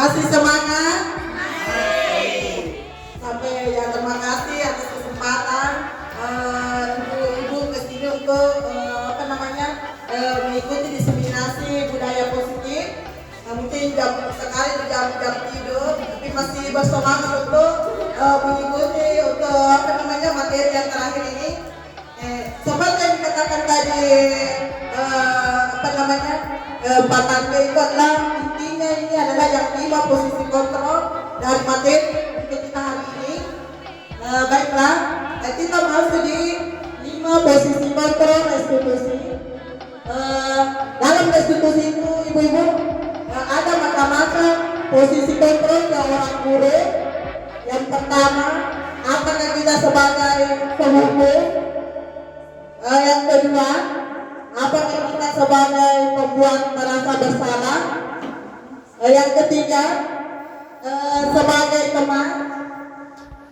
Masih semangat? Sampai ya terima kasih atas kesempatan ibu-ibu kesini untuk mengikuti diseminasi budaya positif. Mungkin sekali di jam tidur, tapi masih bersemangat untuk mengikuti materi yang terakhir ini. Seperti yang dikatakan tadi Pak itu adalah intinya ini adalah yang 5 posisi kontrol dari materi untuk kita hari ini. Baiklah, kita masuk di 5 posisi kontrol restitusi. Dalam restitusi itu ibu-ibu ada macam-macam posisi kontrol ke orang guru. Yang pertama, apakah kita sebagai penghukum? Yang kedua, apakah kita sebagai pembuat merasa bersalah? Yang ketiga, sebagai teman.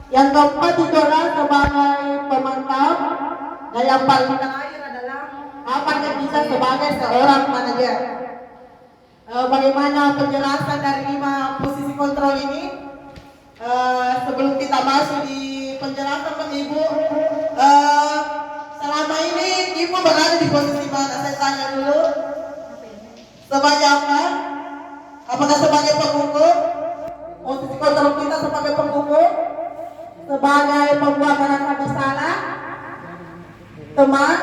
Yang keempat itu adalah sebagai pemantau. Dan yang paling terakhir adalah apakah kita sebagai seorang manajer? Bagaimana penjelasan dari 5 posisi kontrol ini? Sebelum kita masuk di penjelasan Pak Ibu, selama ini Ibu berada di posisi mana? Saya tanya dulu. Sebagai apa? Apakah sebagai penghukum? Posisi kontrol kita sebagai penghukum? Sebagai pembuat merasa bersalah? Teman?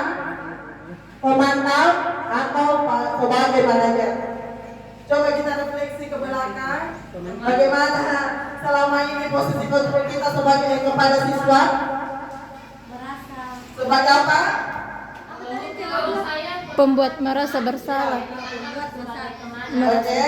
Pemantau? Atau sebagai manajer? Coba kita refleksi ke belakang. Bagaimana selama ini posisi kontrol kita sebagai kepada siswa? Sebagai apa? Pembuat merasa bersalah. Oke,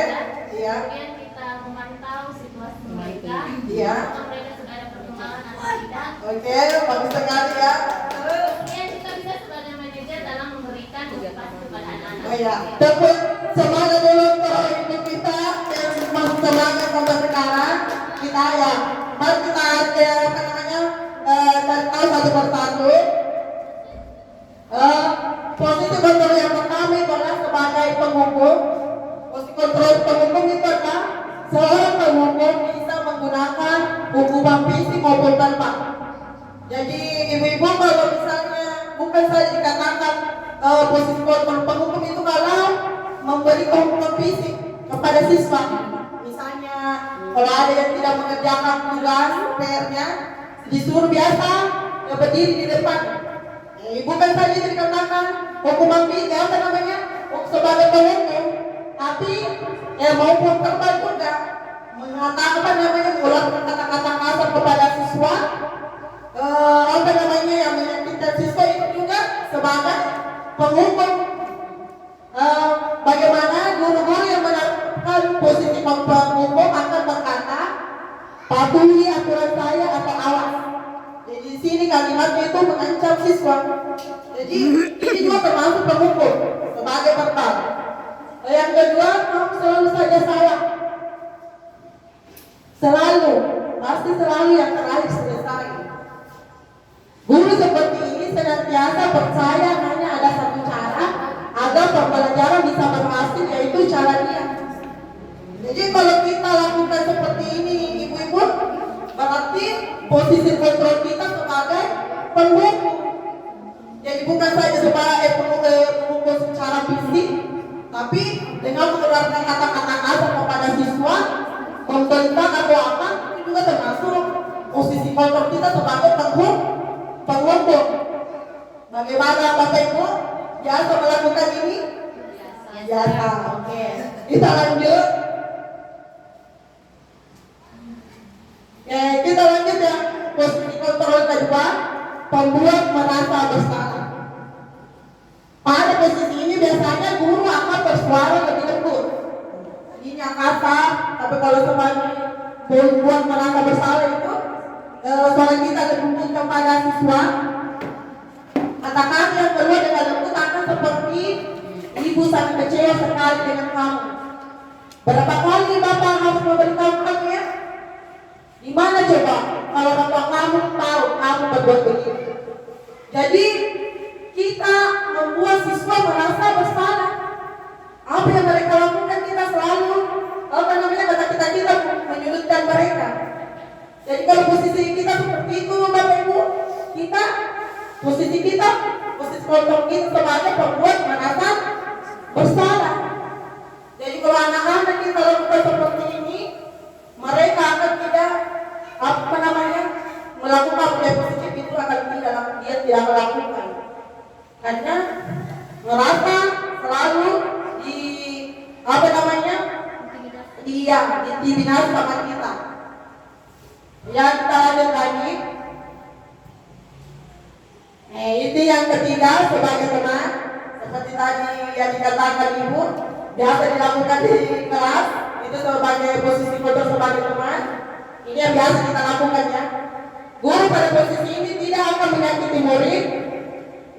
iya. Kemudian kita memantau situasi mereka. Iya. Apakah mereka sudah ada perkembangan atau tidak. Oke, bagus sekali ya. Kemudian kita bisa sebagai manajer dalam memberikan motivasi kepada anak-anak. Oh ya, tepuk semangat dulu untuk ibu kita yang masih semangat sampai sekarang. Kita ya, mari kita cari tahu satu persatu. Posisi kontrol yang pertama itu adalah sebagai penghukum. Posisi kontrol penghukum itu adalah seorang penghukum bisa menggunakan hukuman fisik maupun verbal. Jadi ibu-ibu kalau misalnya bukan saja dikatakan posisi kontrol penghukum itu kalau memberi hukuman fisik kepada siswa. Misalnya kalau ada yang tidak mengerjakan tugas PR-nya, disuruh biasa berdiri di depan. Bukan saja dikatakan hukuman fisik sebagai penghukum, tapi maupun verbal juga mengatakan mengulangi kata-kata kasar kepada siswa, yang menyakitkan siswa itu juga sebagai penghukum. Bagaimana guru-guru yang melakukan posisi penghukum akan berkata patuhi aturan saya atau awas. Jadi di sini kalimatnya itu mengancam siswa. Jadi ini juga termasuk penghukum sebagai verbal. Yang kedua, kamu selalu saja salah. Selalu, pasti selalu yang terakhir selesai. Guru seperti ini senantiasa percaya hanya ada satu cara agar pembelajaran bisa berhasil, yaitu cara dia. Jadi kalau kita lakukan seperti ini, ibu-ibu, berarti posisi kontrol kita sebagai penghukum. Jadi bukan saja sebagai penghukum secara fisik, tapi dengan mengeluarkan kata-kata kasar kepada siswa, membentang atau apa, itu juga termasuk posisi kontrol kita sebagai penghukum. Bagaimana Bapak Ibu? Biasa melakukan ini? Biasa. Oke. Kita lanjut. Kita lanjut ya. Posisi kontrol kedua, pembuat merasa bersalah. Pada posisi ini biasanya guru akan bersuara lebih lembut. Ini yang kasar, tapi kalau sebagai pembuat merasa bersalah itu suara kita lembut kepada siswa. Katakan yang kedua dengan lembut akan seperti ibu sangat kecewa sekali dengan kamu. Berapa kali Bapak harus memberitahu kamu ya? Gimana coba kalau Bapak kamu tahu kamu berbuat begitu? Jadi kita membuat siswa merasa bersalah. Apa yang mereka lakukan kita selalu ketika kita Jadi kalau posisi kita seperti itu Bapak Ibu, kita posisi kelompok kita sebagai pembuat merasa bersalah. Jadi kalau anak-anak kita lakukan seperti ini, mereka akan tidak melakukan budaya positif itu akan dia tidak melakukan, karena merasa selalu dibinasi sama kita. Ya, kita lanjut lagi. Itu yang ketiga sebagai teman, seperti tadi yang dikatakan Ibu, biasa dilakukan di kelas, itu sebagai posisi kotor sebagai teman. Ini yang biasa kita lakukan ya. Guru pada posisi ini tidak akan menyakiti murid,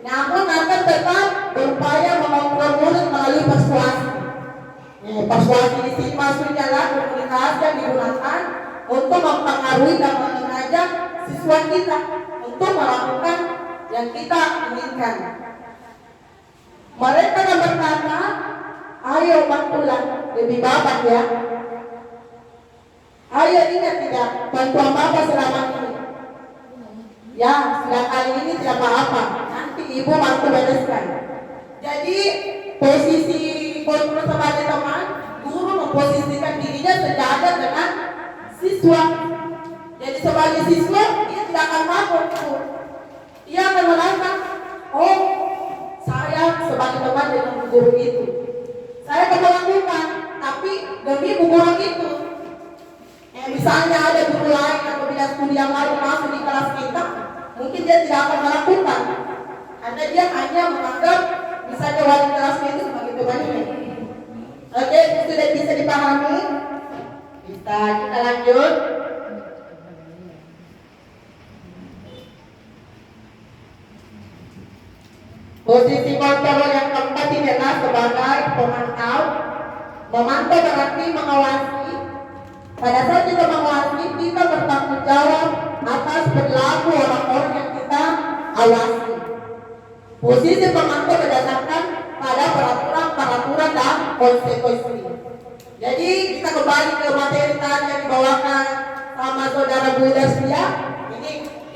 namun akan tetap berupaya mengontrol murid melalui persuasi. Persuasi di sini maksudnya adalah komunikasi yang digunakan untuk mempengaruhi dan mengajak siswa kita untuk melakukan yang kita inginkan. Mereka akan berkata, ayo bantulah, lebih bapak ya. Ayo ingat tidak, bantuan bapak selama ini. Ya, sudah kali ini tidak apa-apa, nanti ibu bantu bereskan. Jadi posisi guru sebagai teman, guru memposisikan dirinya sejajar dengan siswa. Jadi sebagai siswa, dia tidak akan takut. Dia akan merasa, oh saya sebagai teman dengan guru itu, saya akan melakukan, tapi demi guru itu. Misalnya ada guru lain atau bidang studi yang baru masuk di kelas kita, mungkin dia tidak akan melakukan, karena dia hanya menganggap misalnya wali kelasnya itu sebagai temannya. Oke, sudah bisa dipahami? Bisa, kita lanjut. Posisi kontrol yang keempat ini adalah sebagai pemantau. Memantau berarti mengawasi. Pada saat kita mengawasi, kita bertanggung jawab atas perilaku orang-orang yang kita awasi. Posisi pemantau berdasarkan pada peraturan dan konsekuensi. Jadi kita kembali ke materi tadi yang dibawakan sama saudara Bu Destia.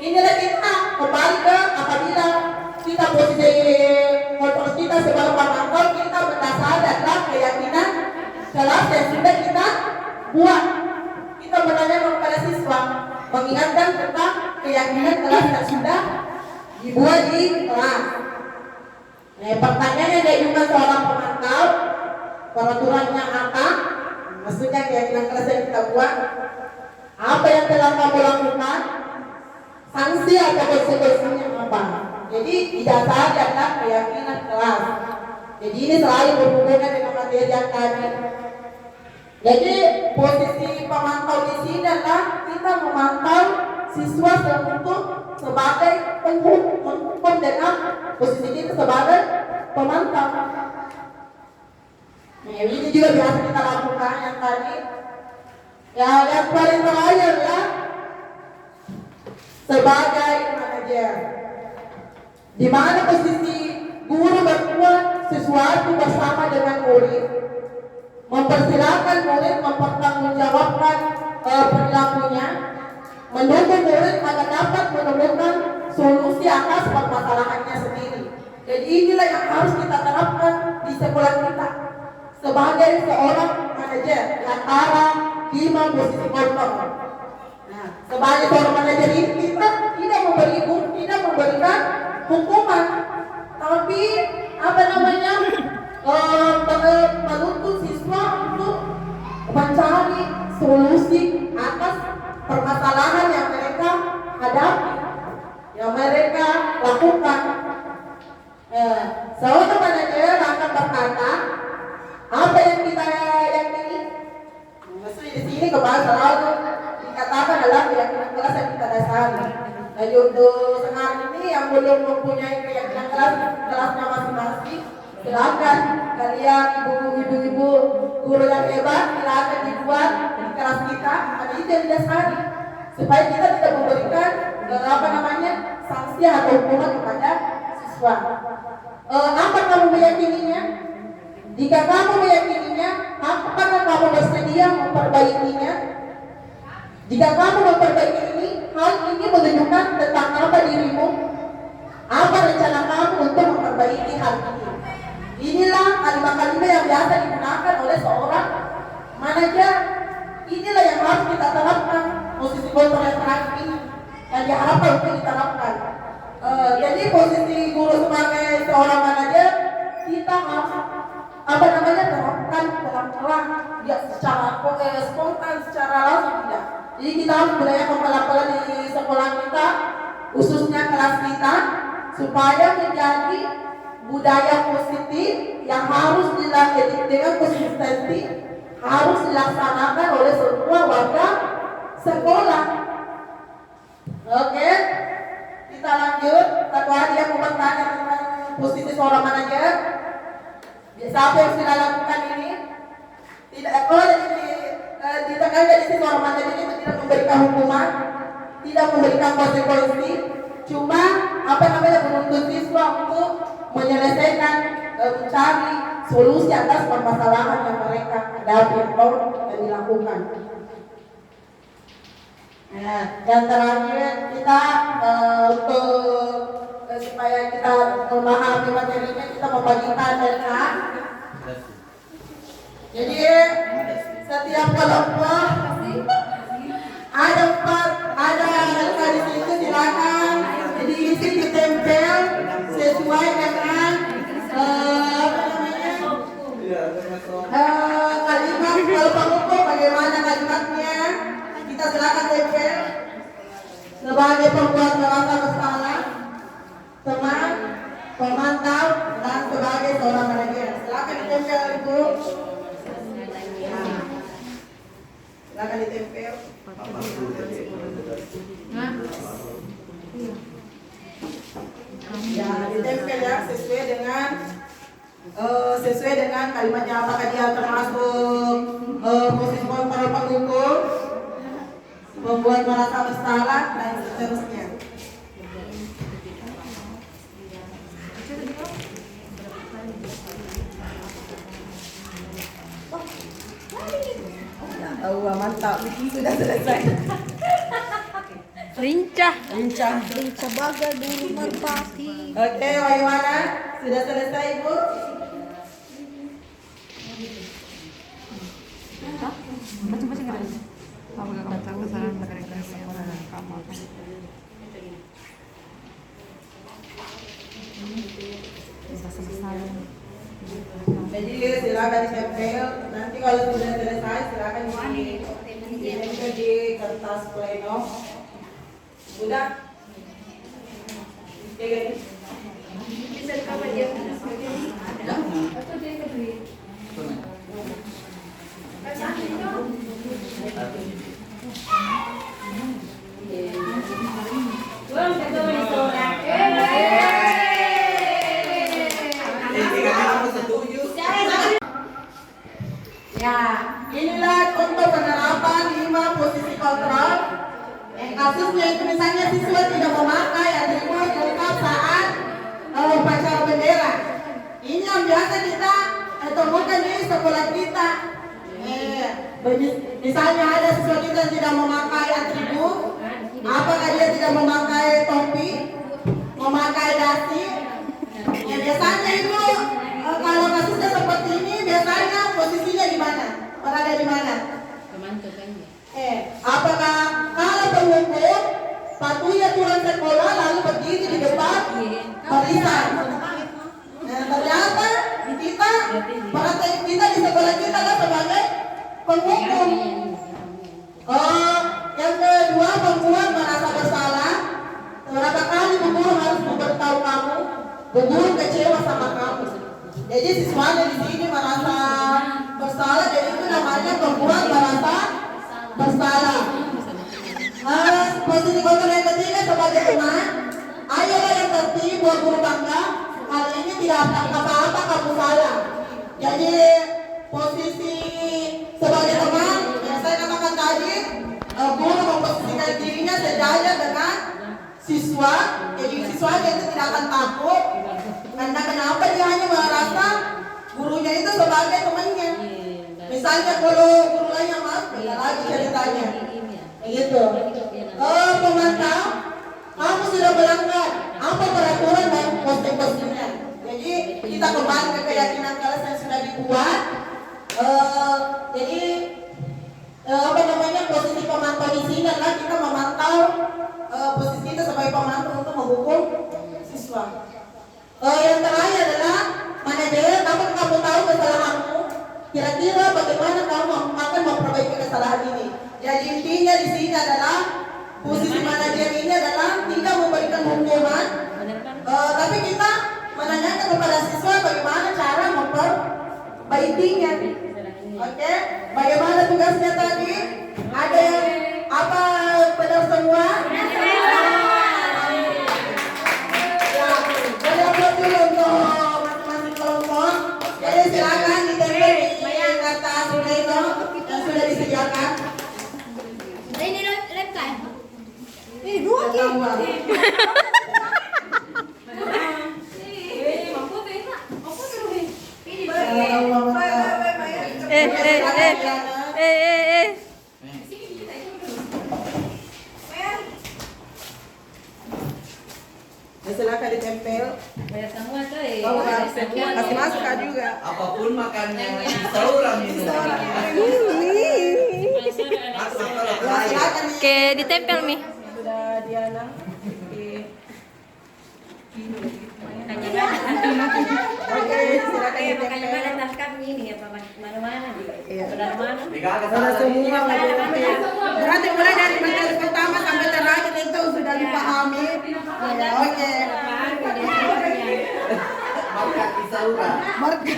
Inilah kita kembali ke apabila kita posisi kontrol kita sebagai pemantau, kita berdasar adalah keyakinan kelas yang sudah kita buat. Kita menanyakan kepada siswa, mengingatkan tentang keyakinan kelas yang sudah dibuat di kelas. Pertanyaannya dari juga seorang pemantau, peraturannya apa? Maksudnya keyakinan kelas yang kita buat. Apa yang telah kamu lakukan? Sanksi atau konsekuensinya apa? Jadi didasari adalah keyakinan kelas. Jadi ini selalu berhubungan dengan materi yang tadi. Jadi posisi pemantau di sini adalah kita memantau siswa untuk sebagai penghukum dengan posisi kita sebagai pemantau. Ini juga biasa kita lakukan yang tadi. Ya, yang paling terakhir ya sebagai manajer, di mana posisi guru berbuat sesuatu bersama dengan murid, mempersilahkan murid mempertanggungjawabkan perilakunya, mendukung murid agar dapat menemukan solusi atas permasalahannya sendiri. Jadi inilah yang harus kita terapkan di sekolah kita sebagai seorang manajer antara 5 posisi kontrol. Nah, sebagai seorang manajer ini kita tidak memberikan hukuman, tapi menuntut siswa untuk mencari solusi atas permasalahan yang mereka hadapi, yang mereka lakukan. Seorang manajer akan berkata apa yang kita yakini. Maksudnya di sini kembali selalu dikatakan adalah keyakinan kelas yang kita dasari. Jadi untuk sekarang ini yang belum mempunyai keyakinan kelasnya masing-masing, silakan kalian ibu-ibu guru yang hebat silakan dibuat di kelas kita. Ada itu yang didasari supaya kita tidak memberikan sanksi atau hukuman kepada siswa. Apa kamu meyakininya? Jika kamu meyakininya, apakah kamu bersedia memperbaikinya? Jika kamu memperbaiki ini, hal ini menunjukkan tentang apa dirimu, apa rencana kamu untuk memperbaiki hal ini. Inilah kalimat-kalimat yang biasa digunakan oleh seorang manajer. Inilah yang harus kita terapkan, posisi kontrol yang terakhir ini yang diharapkan untuk diterapkan. Jadi posisi guru sebagai seorang manajer, kita harus terapkan pelan-pelan, ya secara spontan, secara langsung tidak. Jadi kita harus budayakan pelan-pelan di sekolah kita, khususnya kelas kita, supaya menjadi budaya positif yang harus dilakukan dengan konsistensi, harus dilaksanakan oleh semua warga sekolah. Oke, kita lanjut. Satu lagi yang mau bertanya tentang posisi seorang manajer. Siapa yang sudah lakukan ini? Tidak, kalau ditekan dari sisi seorang manajer itu tidak memberikan hukuman, tidak memberikan konsekuensi, cuma menuntut siswa untuk menyelesaikan, mencari solusi atas permasalahan yang mereka hadapi atau yang dilakukan. Nah, yang terakhir kita supaya kita memahami materinya, kita membagikan mereka. Jadi setiap kelompok ada di situ, silakan diisi, ditempel sesuai dengan kalimat. Kalau pengukur bagaimana kalimatnya, kita silakan tempel sebagai pembuat merasa bersalah, teman, pemantau, dan sebagai seorang manajer. Silakan ditempel Ibu. Silakan ditempel. Ya, ditempel ya sesuai dengan kalimatnya, apakah dia termasuk posisi kontrol pengukur, membuat merasa bersalah, dan seterusnya. Mantap, sudah selesai. Lincah Baga dulu merpati. Oke, bagaimana? Sudah selesai, Ibu? Jadi silakan ditempel. Nanti kalau sudah selesai silakan ditempel di kertas pleno. Udah? Oke. Bisa kapan dia? Ya, inilah contoh penerapan 5 posisi kontrol. Kasusnya itu misalnya siswa tidak memakai atribut lengkap saat upacara bendera. Ini yang biasa kita temukan di sekolah kita. Misalnya ada siswa kita yang tidak memakai atribut, apakah dia tidak memakai topi, memakai dasi? Ya biasanya itu kalau kasusnya seperti ini biasanya posisinya di mana? Berada di mana? Apakah kalau pengukur patuhi aturan sekolah lalu berdiri di depan barisan? Nah, ternyata kita di sekolah kita kan sebagai pengukur. Yang kedua, membuat merasa bersalah. Berapa kali Bu Guru harus memberitahu kamu, Bu Guru kecewa sama kamu. Jadi siswanya di sini merasa bersalah, jadi itu namanya membuat merasa bersalah. Posisi kontrol yang ketiga sebagai teman, ayolah yang tertib buat guru bangga. Kali ini tidak apa-apa kamu salah. Jadi posisi sebagai teman, yang saya katakan tadi, guru memposisikan dirinya sejajar dengan siswa. Jadi siswanya itu tidak akan takut. Karena kenapa dia hanya merasa gurunya itu sebagai temannya. Misalnya kalau guru lainnya beda lagi ceritanya. Begitu gitu. Pemantau, kamu sudah melanggar apa peraturan dan posting-postingnya. Jadi kita kembali ke keyakinan kelas yang sudah dibuat. Jadi posisi pemantau di sini adalah kita memantau posisi kita sebagai pemantau untuk menghukum siswa. Yang terakhir adalah manajer, dapat kamu tahu kesalahanmu. Kira-kira bagaimana kamu akan memperbaiki kesalahan ini. Jadi intinya di sini adalah posisi manajer ini adalah tidak memberikan hukuman, tapi kita menanyakan kepada siswa bagaimana cara memperbaikinya. Oke, bagaimana tugasnya tadi? Ada yang apa benar semua? Boleh upload dulu untuk masing-masing kelompok. Jadi silakan ditempel di atas itu yang sudah disediakan. Ini lem kan? Ini dua ki. Silakan ditempel. Bayar semua coy. Oh, kasih masuk Kak juga. Apapun makannya orang minum. Silakan nih. Oke, ditempel Mi. Sudah Diana. Oke, silakan ditempel. Tangkap ini ya Pak, mana-mana di. Iya. Mana-mana. Sudah semua berarti mulai dari materi pertama sampai terakhir itu sudah dipahami. Ya, oke. Makan isaura. Oke.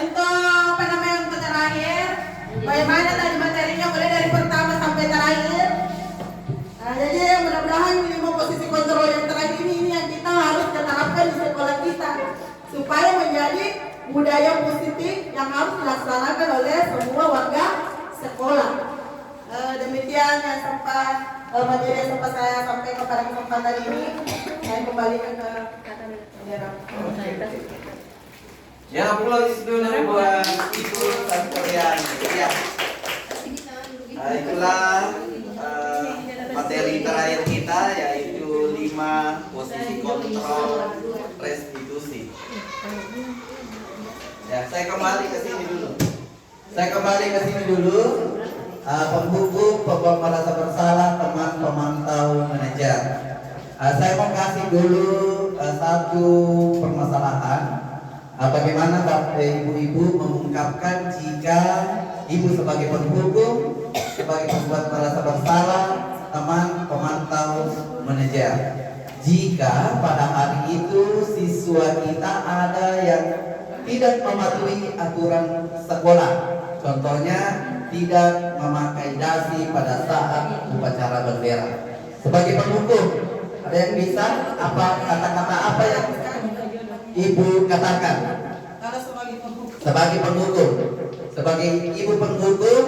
Untuk yang terakhir, bagaimana tadi materinya mulai dari pertama sampai terakhir. Jadi mudah-mudahan 5 posisi kontrol yang terakhir ini yang kita harus terapkan di sekolah kita supaya menjadi budaya positif yang harus dilaksanakan oleh semua warga sekolah. Demikian yang sempat materi yang sempat saya sampaikan pada kesempatan ini. Saya kembalikan ke kata Ya, aplaus dulu buat Ibu Santorian. Ya. Itulah materi terakhir kita yaitu 5 posisi kontrol restitusi. Ya, saya kembali ke sini dulu. Penghukum, pembuat merasa bersalah, teman pemantau manajer. Saya mau kasih dulu satu permasalahan. Bagaimana Bapak Ibu-Ibu mengungkapkan jika Ibu sebagai penghukum, sebagai pembuat merasa bersalah, teman pemantau manajer. Jika pada hari itu siswa kita ada yang tidak mematuhi aturan sekolah, contohnya tidak memakai dasi pada saat upacara bendera. Sebagai penghukum, ada yang bisa kata-kata apa yang Ibu katakan? Sebagai penghukum, sebagai ibu penghukum,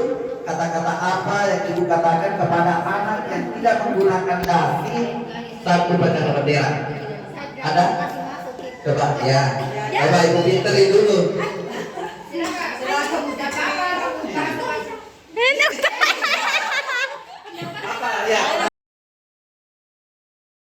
kata-kata apa yang Ibu katakan kepada anak yang tidak menggunakan dasi saat upacara bendera? Ada? Coba ya. Coba Ibu pinterin dulu.